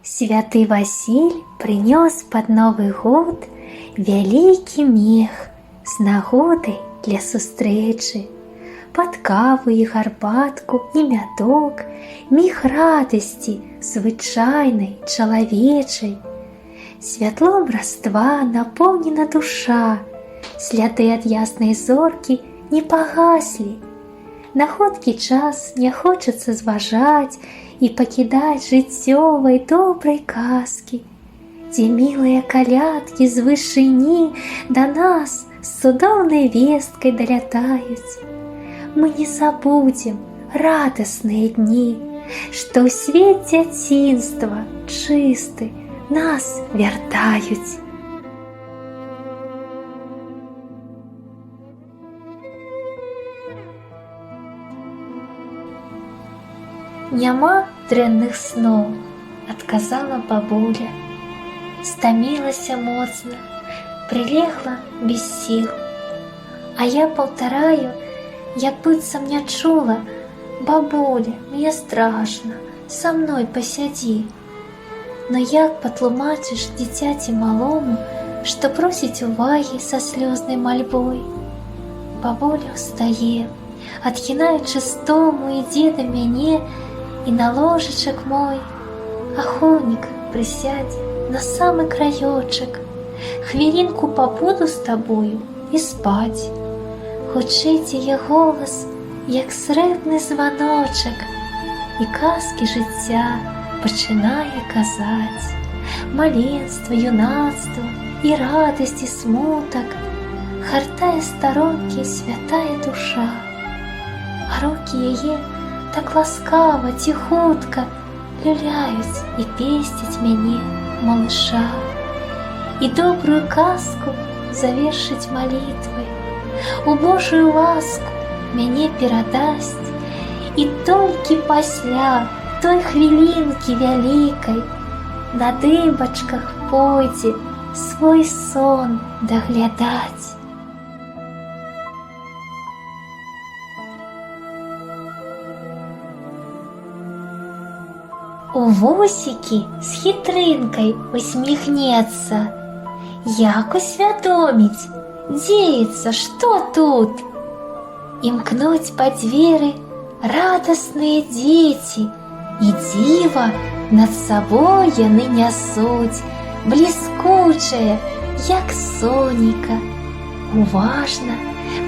Святы Васіль прынёс пад Новы год вялікі мех з нагодай для сустрэчы. Пад каву і гарбатку і мядок, міг радасці звычайнай чалавечай. Святлом раства напоўнена душа, сляды ад яснай зоркі не пагаслі. На хуткі час не хочацца зважаць і пакідаць жыццёвай добрай казкі, дзе мілыя калядкі з вышыні да нас з цудоўнай весткай далятаюць. Мы не забудзем радасныя дні, што ў свет дзяцінства чысты нас вяртаюць. Няма дрэнных сноў, адказала бабуля. Стамілася моцна, прилегла без сіл. А я паўтараю, як быццам не чула: бабуля, мне страшна, са мной пасядзі. Но як патлумачыш дзіцяці малому, што просіць увагі са слёзнай мальбой? Бабуля ўстае, адхінаючы стому, ідзе да мяне і на ложачак мой. Ахоўнік прысядзе на самы краёчак. Хвілінку пабуду з табою і спаць. Хутчэй яе голас, як срэбны званочак, і казкі жыцця пачынае казаць. Маленства, юнацтва і радасць і смутак, хартае старонкі святая душа. А рукі яе так ласкава, ціхутка люляюць і песцяць мяне, малыша. І добрую казку завершыць малітвай, у Божую ласку мяне перадасць. І толькі пасля той хвілінкі вялікай на дыбачках пойдзе свой сон даглядаць. У вусікі з хітрынкай усміхнецца. Як усвядоміць, дзеецца, што тут? Імкнуць па дзверы радасныя дзеці, і дзіва над сабой яны нясуць, бліскучае, як сонейка. Уважна,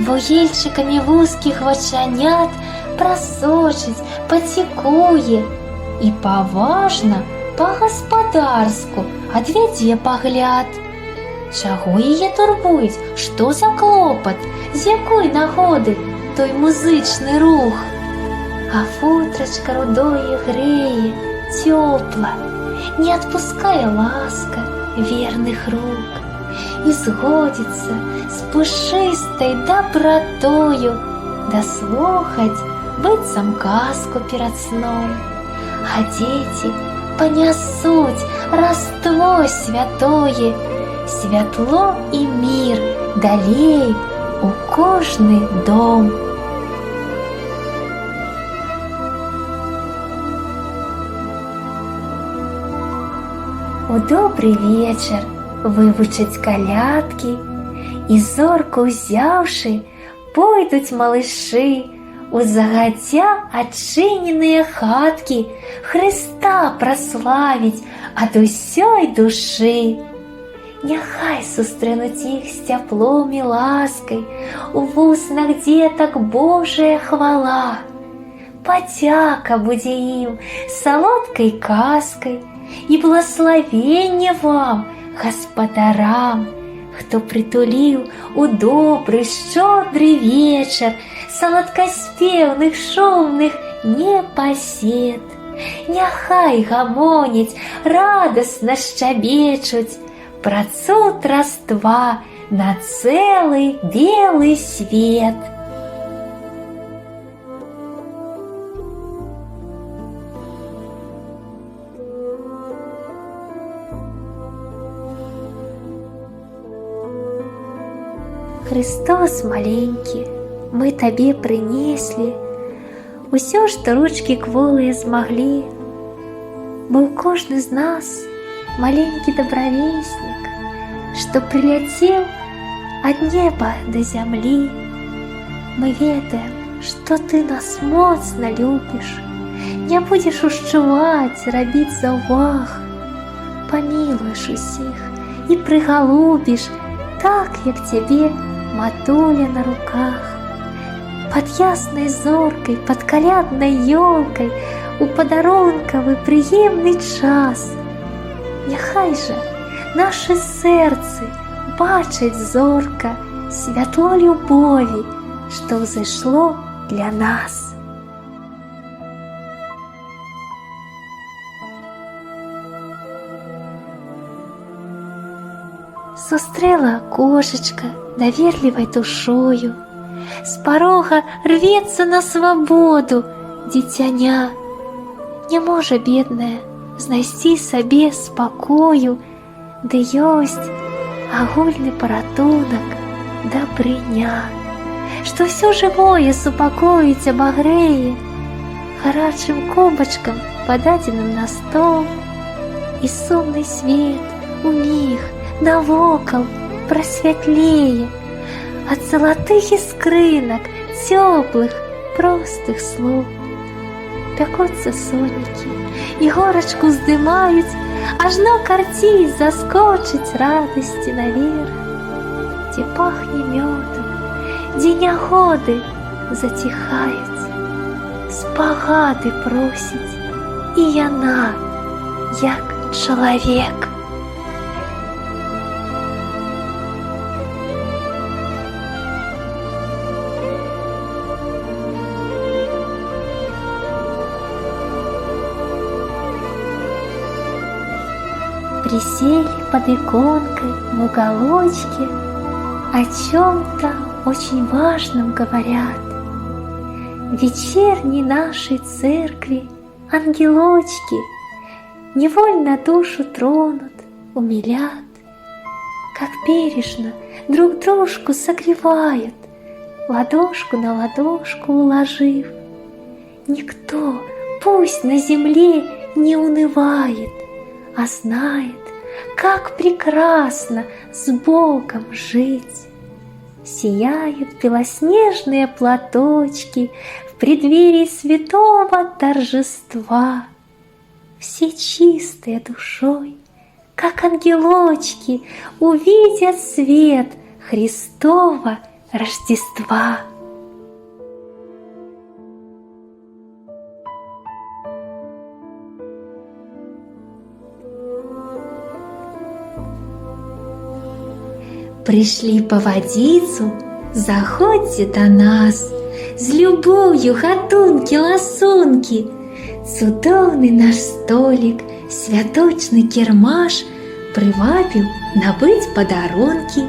вугельчыкамі вузкіх вачанят прасочыць, пацікуе, і паважна, па-гаспадарску адвядзе пагляд. Чаго яе турбуюць, што за клопат, з якой нагоды той музычны рух? А футрачка рудое грэе, цёпла, не адпускае ласка верных рук, і згодзіцца з пушыстай дабратою даслухаць быццам казку перад сном. А дзеці панясуць раство святое, святло і мір далей у кожны дом. У добры вечар вывучаць калядкі, і зорку ўзяўшы, пойдуць малышы у загадзя адчыненыя хаткі Хрыста праславіць ад усёй душы. Няхай сустрэнуць іх з цяплом і ласкай, у вуснах дзетак Божая хвала. Падзяка будзе ім салодкай казкай, і благаславенне вам, гаспадарам, хто прытуліў у добры шчодры вечар саладкаспеўных шумных непасед. Няхай гамоняць, радасна шчабечуць пра цуд раства на цэлы белы свет. Христос маленькі, мы табе прынеслі усё, што ручкі кволыя змаглі. был каждый из нас маленький добровестник, что прилетел от неба до земли. Мы ведаем, что ты нас моцно любишь, не будешь ушчуваць, рабіць заўваг, памілуеш усіх і прыгалубіш, так, як цябе матуля на руках. Под ясной зоркой, под колядной елкой, у подарунковый приемный час. Няхай же наши сердце бачить зорко святло любови, что взошло для нас. Сустрела кошечка доверливой душою, с порога рвется на свободу дитяня. Не може, бедная, знайсці сабе спокою, ды ёсць агульны паратунак дабрыня, што ўсё жывое супакоіць абагрэе гарачым кубачкам, пададзеным на стол, і сумны свет уміг навокал прасвятлее ад залатых іскрынак цёплых простых слоў. Пякуцца соннікі і горачку здымаюць, ажно карціць заскочыць радасці наверх, дзе пахне мёдам, дзе нягоды заціхаюць, спагады просіць і яна, як чалавек. Присели под иконкой в уголочке, о чем-то очень важном говорят. В вечерней нашей церкви ангелочки невольно душу тронут, умилят, как бережно друг дружку согревают, ладошку на ладошку уложив. Никто, пусть на земле, не унывает, а знает, как прекрасно с Богом жить. Сияют белоснежные платочки в преддверии святого торжества. Все чистые душой, как ангелочки, увидят свет Христова Рождества. Пришли по водицу, заходьте до нас, с любовью гатунки-ласунки. Цудоўны наш столик, святочный кірмаш прывабіў набыць падарункі.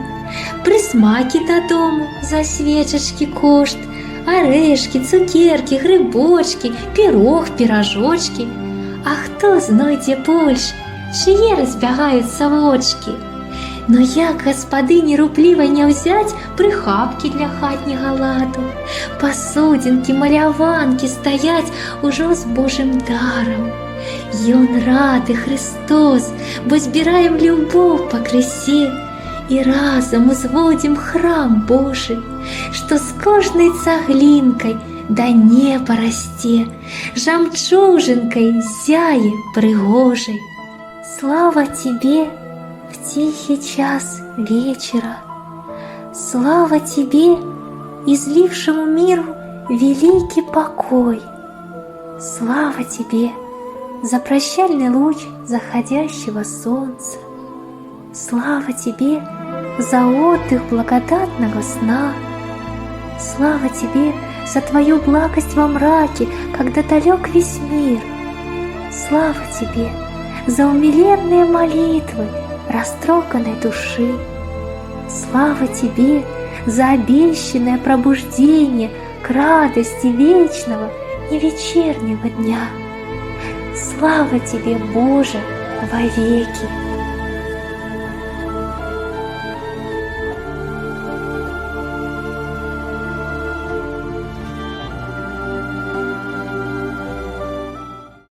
Прысмакі дадому за свечачкі кошт, арэшкі, цукеркі, грыбочкі, пірог, піражочкі. А хто знойдзе больш, чые разбягаюцца вочкі? Но як гаспадыні рупліва не ўзяць прыхапкі для хатняга ладу, пасудзінкі, маляванкі стаяць ужо з Божым даром. Ён рады Христос, бо збіраем любоў па крысе і разам узводзім храм Божы, што з кожнай цаглінкай да неба расце, жамчужынкай зяе прыгожай. Слава тебе в тихий час вечера, слава тебе, излившему миру великий покой. Слава тебе за прощальный луч заходящего солнца. Слава тебе за отдых благодатного сна. Слава тебе за твою благость во мраке, когда далек весь мир. Слава тебе за умиленные молитвы растроганной души. Слава тебе за обещанное пробуждение к радости вечного и вечернего дня. Слава тебе, Боже, вовеки!